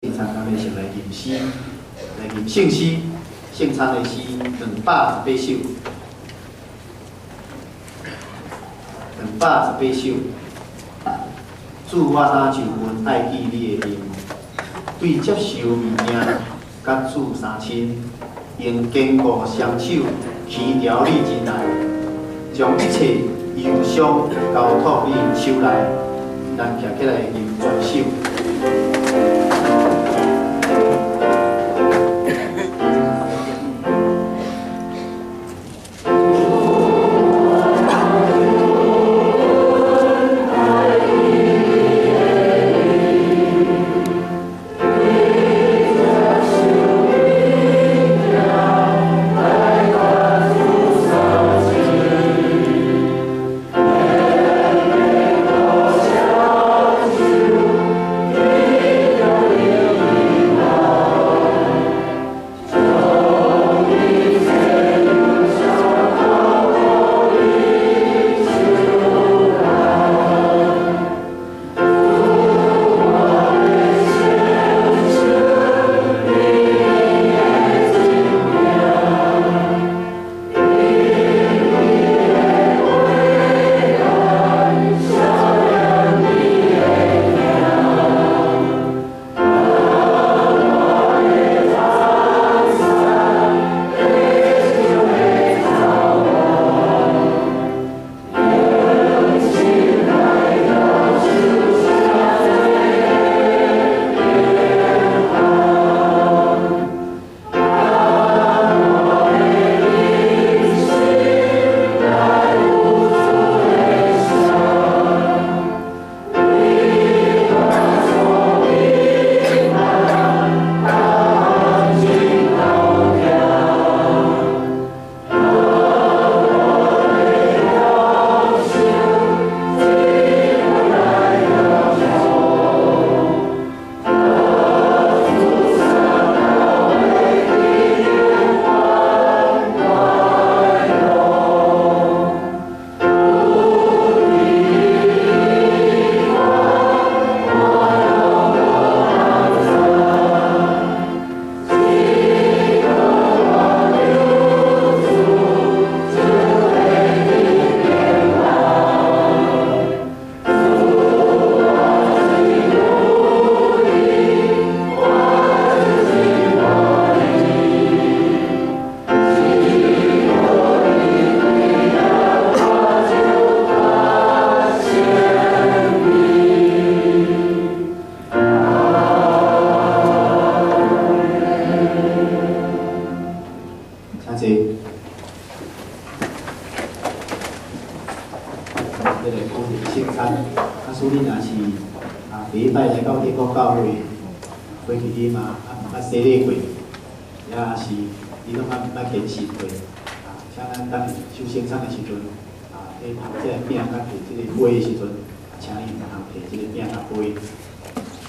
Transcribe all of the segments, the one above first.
现场咱们先来吟诗，来吟圣诗，圣餐的诗218首，218首。主我哪就阮爱记你的名，对接受物件，甲主相亲，用坚固双手牵条你进来，将一切忧伤交托你手内，咱站起来吟全首。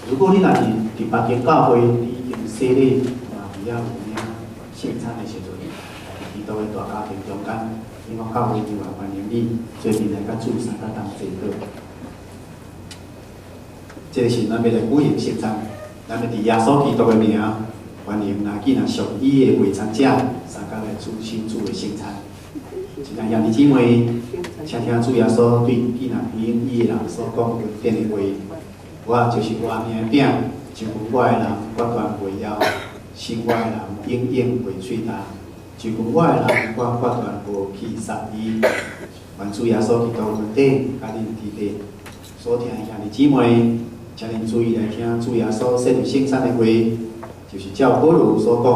如果你若是伫别间教会，你已经洗礼，嘛比较有影圣餐的时阵，基督的大家庭中间，希望教会就来欢迎你，做面来甲主三甲同坐倒。这个是咱要来举行圣餐，咱要伫耶稣基督的名，欢迎若既然属伊的会餐者，三甲来主亲主的圣餐。一个兄弟姊妹，请听主耶稣对既然因伊的人所讲恩典的话。 我就是我命饼，就阮我的人决断袂枵，信我的人永远袂喙焦。就阮我的人，我决断无去杀伊。愿主耶稣基督恩典甲恁伫地。所听的兄弟姊妹，请恁注意来听主耶稣说的圣餐的话，就是照保罗所讲，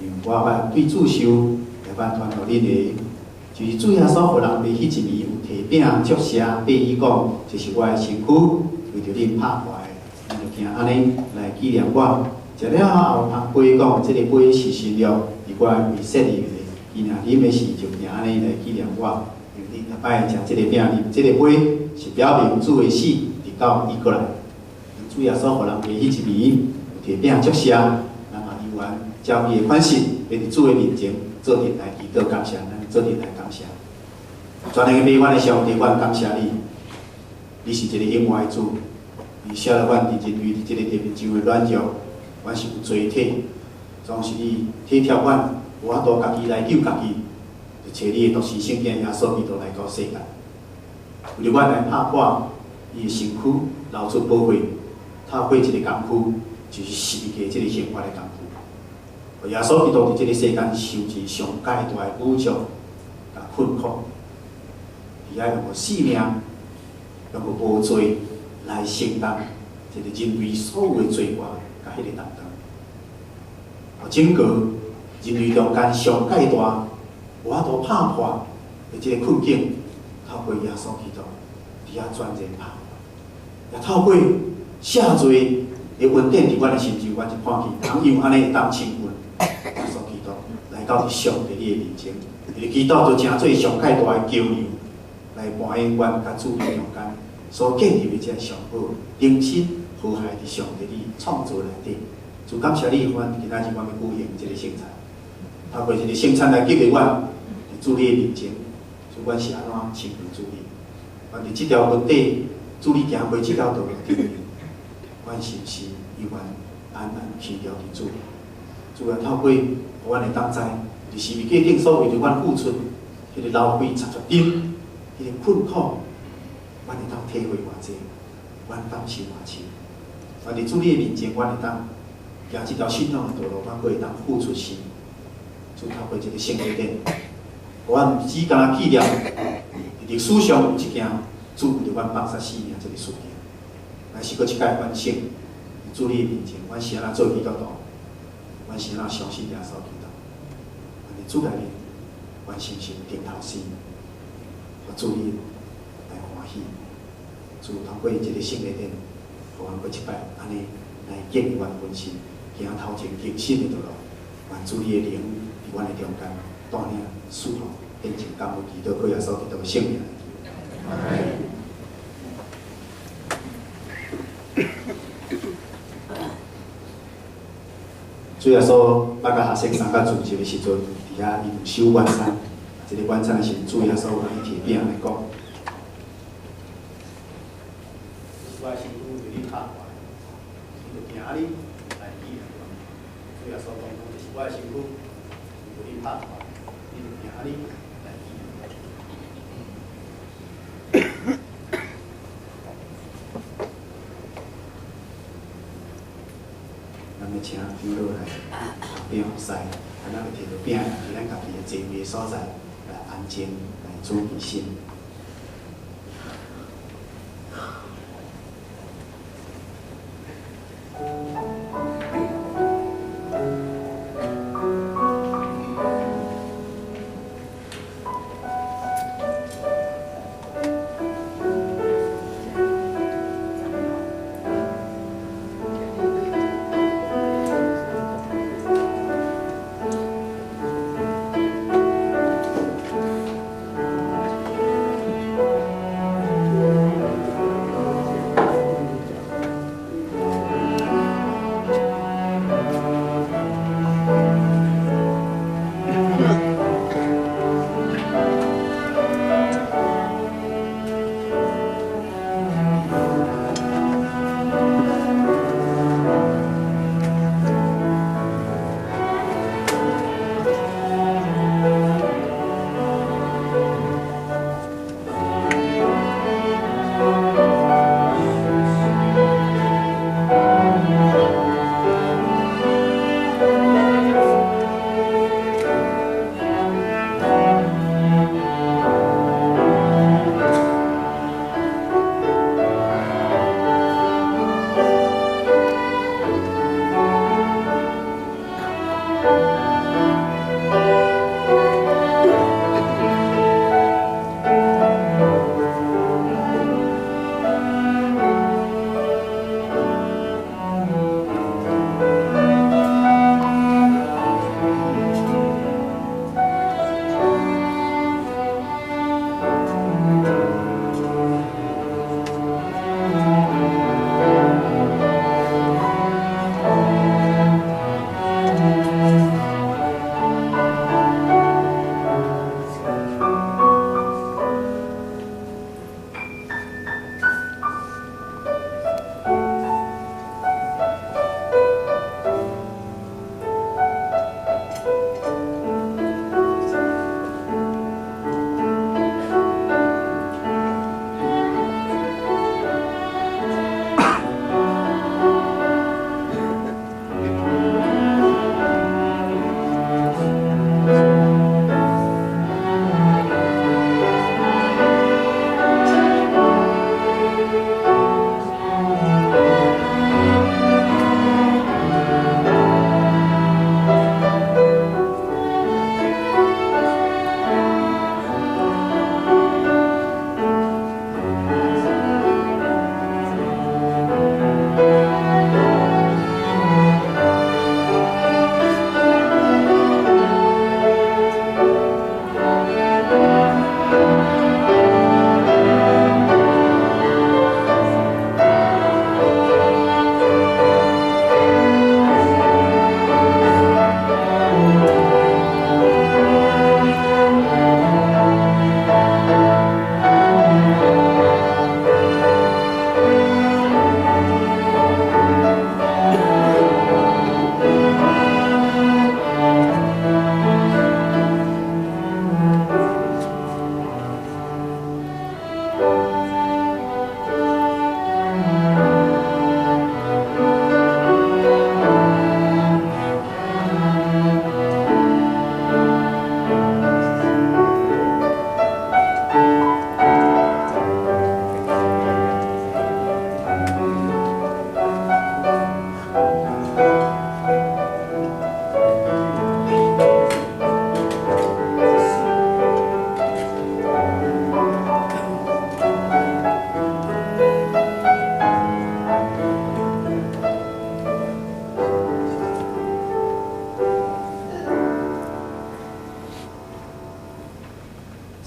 用我捌对主受，来捌传互恁的。就是主耶稣互人伫迄一年有提饼祝谢，对伊讲，就是我的身躯。 为着恁拍坏，咱就行安尼来纪念我。食了后，通杯讲，这个杯是新约，是我为设立的。纪念啉的时，就行安尼来纪念我。因为恁逐摆食这个饼，啉这个杯，是表明主的死，直到伊过来。主耶稣互人伫迄一年有提饼祝谢，那么伊愿照伊的款式，要伫主的面前做阵来祈祷感谢，咱做阵来感谢。全能的美阮的上帝，阮感谢你。 你是一个永活的主，你写了阮伫人类伫这个地面上的软弱，阮是有罪体，总是你体条款无法度家己来救家己，就找你的独生圣囝耶稣基督来到世界，为了阮来拍破伊的身躯，流出宝血，透过一个功夫，就是世界即个刑罚的功夫。耶稣基督伫即个世间受尽上界大的侮辱、甲困苦，伊爱用生命、用无罪来承担即个人类所有的罪恶，甲迄个担当。整个人类中间上界大，无法度拍破的即个困境，透过耶稣基督，伫遐全然拍破，也透过赦罪的恩典伫阮的身上，阮就看见，人用安尼会当亲近耶稣基督，来到上帝你的面前，伊个基督就成做上界大的桥梁，来搬引阮甲主你中间所建立的即个上好、平心和谐伫上帝你创造内底。就感谢你，阮今仔日阮要举行即个圣餐，透过即个圣餐来激励阮伫主你的面前，就阮是安怎亲近主你。阮伫即条路底，主你行过即条道路顶面，阮是毋是永远安安去了伫主？主要透过互阮会当知，伫是物价顶所为着阮付出，迄个流费、插着金，迄个困苦，阮会当体会偌济，阮感受偌深。阮伫主你的面前，阮会当行即条信仰的道路，阮阁会当付出心。主透过即个圣礼典，互阮只敢纪念历史上有一件主为着阮放杀死命即个事件，但是阁一届完成。主你的面前，阮是安怎做基督徒？阮是安怎相信耶稣基督？阮伫主内面，阮是毋是有顶头心？互主你来欢喜。主通过即个圣礼典，互阮阁一摆安尼来建立阮本身，行头前更新的道路。愿主你的灵伫阮的中间带领赐福，变成感恩祈祷，靠耶稣基督的圣名。主耶稣捌甲学生三甲主席的时阵，伫遐伊有守晚餐。这个晚餐的时阵，主耶稣有安尼提饼来讲：，我的身躯为你拍破，你就行你来记念我。主耶稣讲：，这是我的身躯为你拍破，你就行你来记念我。咱要请长老来饼师，咱要摕到饼，伫咱家己的座位所在来安静，来注意心。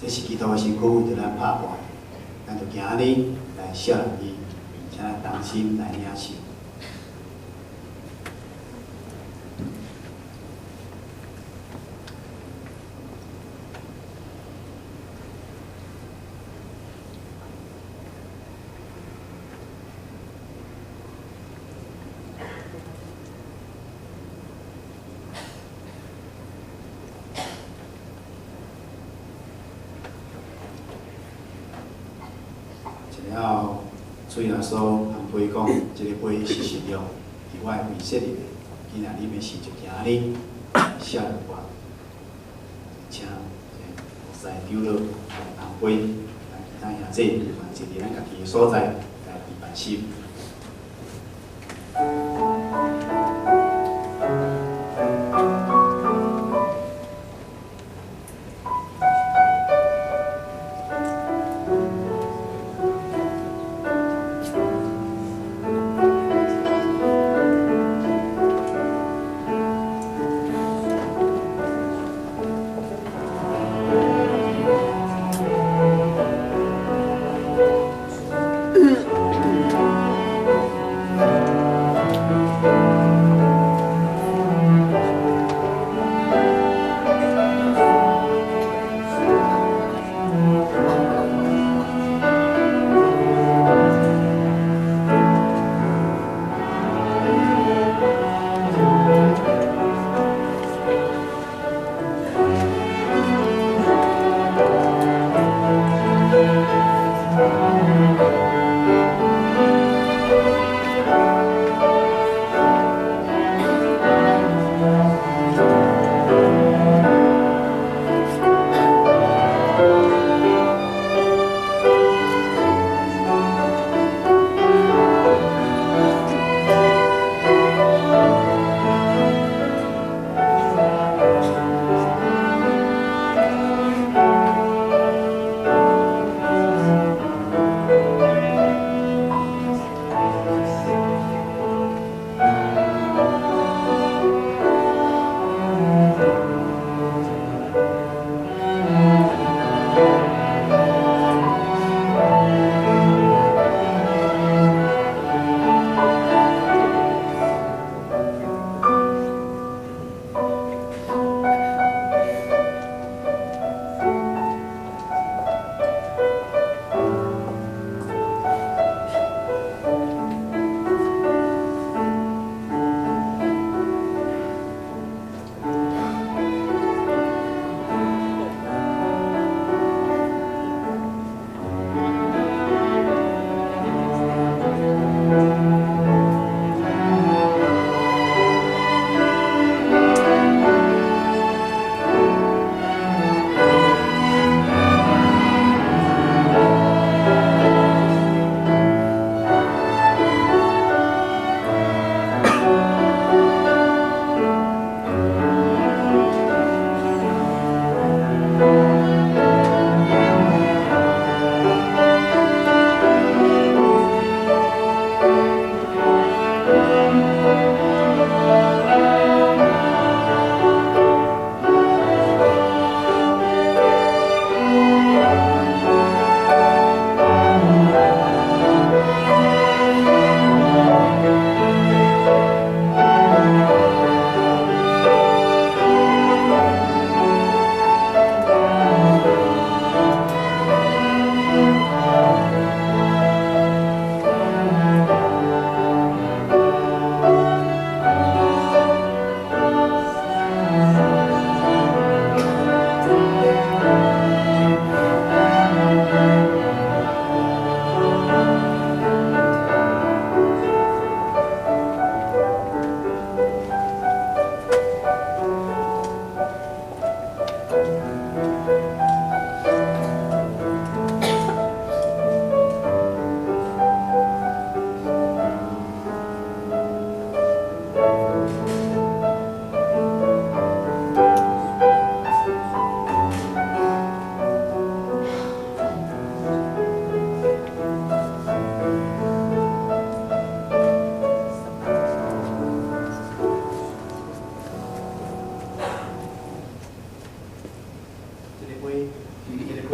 这是基督的身躯为着咱拍破，咱就今日来孝人伊，请咱同心来领受。了，嘴若说含杯讲，即个杯是食用，伫我的胃设里，今仔日要是就今日写落我，请菩萨丢落含杯，来其他兄弟，嘛是伫咱家己的所在来提办心。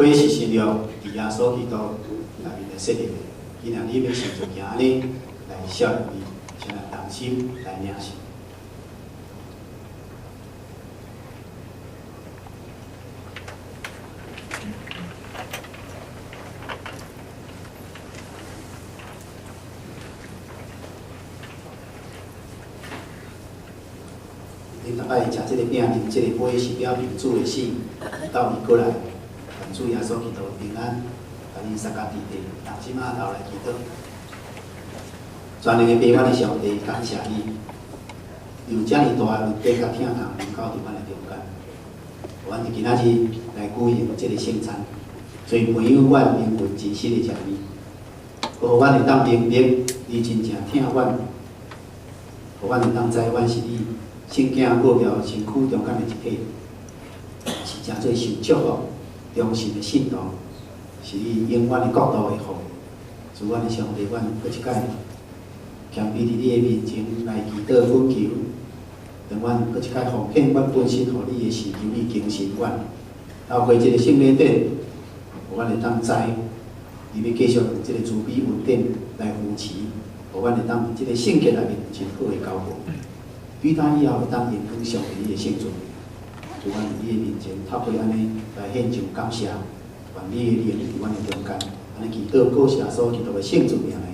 会是成了伫耶稣基督内面的设立的。今日你要成就行安尼来效力伊，先来同心来领受。恁逐摆食即个饼、啉即个杯，是表明主的死，到伊过来，愿主耶稣基督平安，甲恁三家伫地，同心啊头来祈祷。全能的平安的上帝，感谢你，有遮尔大的问题甲疼痛临到伫阮的中间。阮伫今仔日来举行即个圣餐，做朋友阮灵魂真实的食味，互阮会当明白你真正疼阮，互阮会当知阮是你。圣经末了身躯中间的一体，是诚侪受祝福、忠心的信徒，是你永远的国度的福。主阮的上帝，阮搁一摆谦卑伫你的面前来祈祷恳求，让阮搁一摆奉献阮本身，互你的祈求你更新阮。透过即个圣礼典，互阮会当知，你要继续用即个慈悲恩典来扶持，互阮会当即个圣洁内面真好的交互。对他以后会当延续上帝的圣尊，就阮伫你的面前，透过安尼来献上感谢，愿你的灵伫阮的中间，安尼祈祷，感谢所基督的圣尊名来。